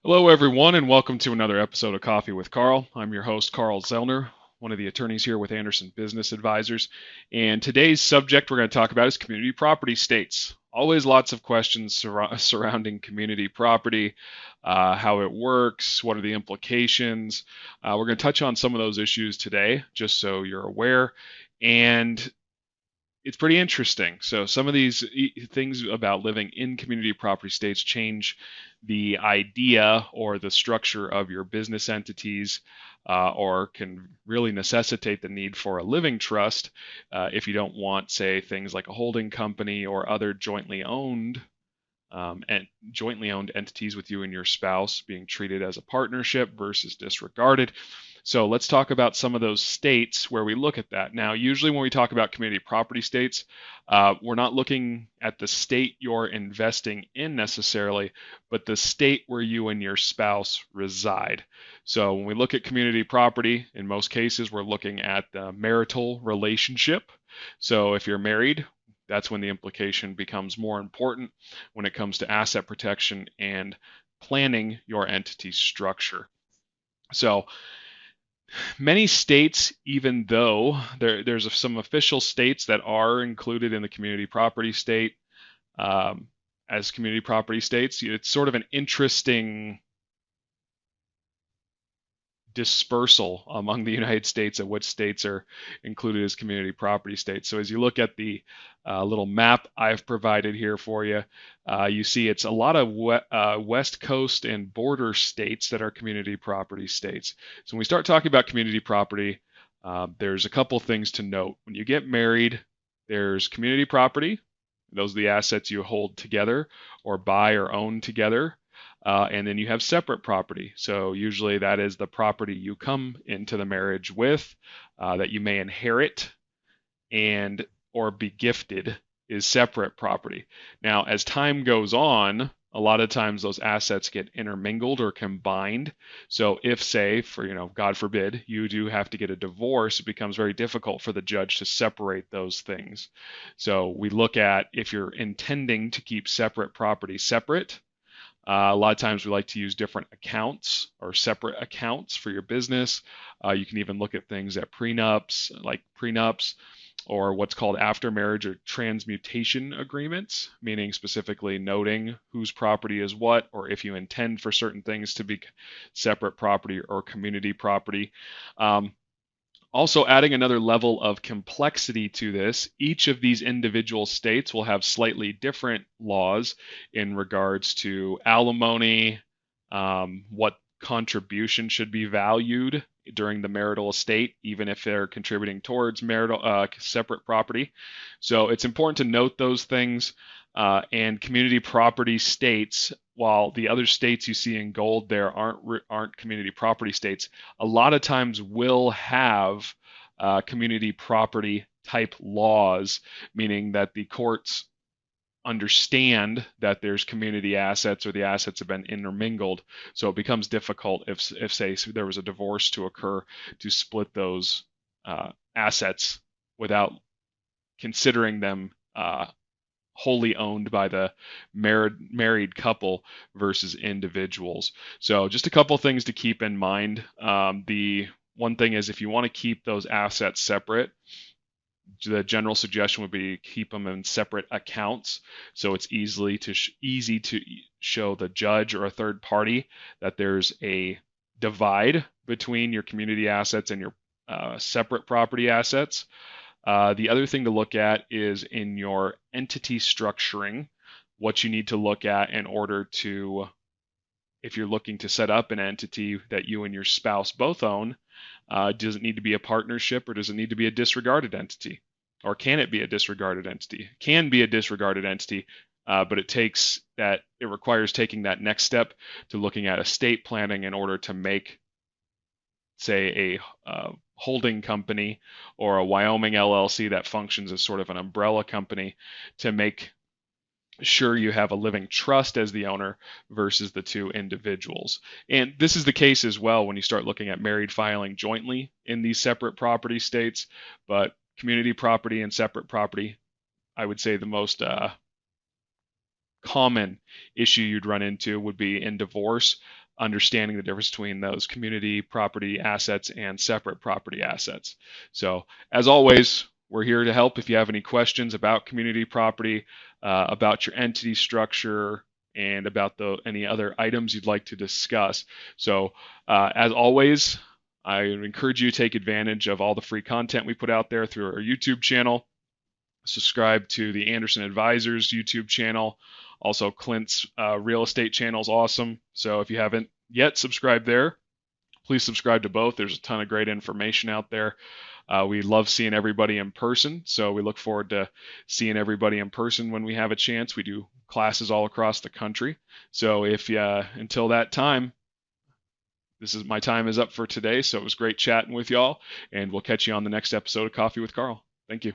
Hello, everyone, and welcome to another episode of Coffee with Carl. I'm your host, Carl Zoellner, one of the attorneys here with Anderson Business Advisors. And today's subject we're going to talk about is community property states. Always lots of questions surrounding community property, how it works, what are the implications. We're going to touch on some of those issues today, just so you're aware. And it's pretty interesting. So some of these things about living in community property states change the idea or the structure of your business entities, or can really necessitate the need for a living trust if you don't want, say, things like a holding company or other jointly owned entities with you and your spouse being treated as a partnership versus disregarded. So let's talk about some of those states where we look at that. Now, usually when we talk about community property states, we're not looking at the state you're investing in necessarily, but the state where you and your spouse reside. So when we look at community property, in most cases, we're looking at the marital relationship. So if you're married, that's when the implication becomes more important when it comes to asset protection and planning your entity structure. So many states, even though there's some official states that are included in the community property state as community property states, it's sort of an interesting dispersal among the United States of which states are included as community property states. So as you look at the little map I've provided here for you, you see it's a lot of West Coast and border states that are community property states. So when we start talking about community property, there's a couple things to note. When you get married, there's community property. Those are the assets you hold together or buy or own together. And then you have separate property. So usually that is the property you come into the marriage with, that you may inherit and or be gifted is separate property. Now, as time goes on, a lot of times those assets get intermingled or combined. So if, say, for, God forbid, you do have to get a divorce, it becomes very difficult for the judge to separate those things. So we look at if you're intending to keep separate property separate. A lot of times we like to use different accounts or separate accounts for your business. You can even look at things at prenups, or what's called after marriage or transmutation agreements, meaning specifically noting whose property is what, or if you intend for certain things to be separate property or community property. Also, adding another level of complexity to this, each of these individual states will have slightly different laws in regards to alimony, what contribution should be valued during the marital estate, even if they're contributing towards marital separate property. So it's important to note those things. And community property states, while the other states you see in gold there aren't community property states, a lot of times will have community property type laws, meaning that the courts understand that there's community assets or the assets have been intermingled. So it becomes difficult if say, there was a divorce to occur to split those assets without considering them wholly owned by the married couple versus individuals. So just a couple things to keep in mind. The one thing is if you want to keep those assets separate, the general suggestion would be keep them in separate accounts, so it's easy to show the judge or a third party that there's a divide between your community assets and your separate property assets. The other thing to look at is in your entity structuring, what you need to look at in order to, if you're looking to set up an entity that you and your spouse both own, does it need to be a partnership or does it need to be a disregarded entity? Or can it be a disregarded entity? It can be a disregarded entity, but it requires taking that next step to looking at estate planning in order to make, say, a holding company or a Wyoming LLC that functions as sort of an umbrella company to make sure you have a living trust as the owner versus the two individuals. And this is the case as well when you start looking at married filing jointly in these separate property states. But community property and separate property, I would say the most common issue you'd run into would be in divorce. understanding the difference between those community property assets and separate property assets. So as always, we're here to help if you have any questions about community property, about your entity structure, and about any other items you'd like to discuss. So as always, I encourage you to take advantage of all the free content we put out there through our YouTube channel. Subscribe to the Anderson Advisors YouTube channel. Also, Clint's real estate channel is awesome. So if you haven't yet subscribed there, please subscribe to both. There's a ton of great information out there. We love seeing everybody in person, so we look forward to seeing everybody in person when we have a chance. We do classes all across the country. So if until that time, my time is up for today. So it was great chatting with y'all, and we'll catch you on the next episode of Coffee with Carl. Thank you.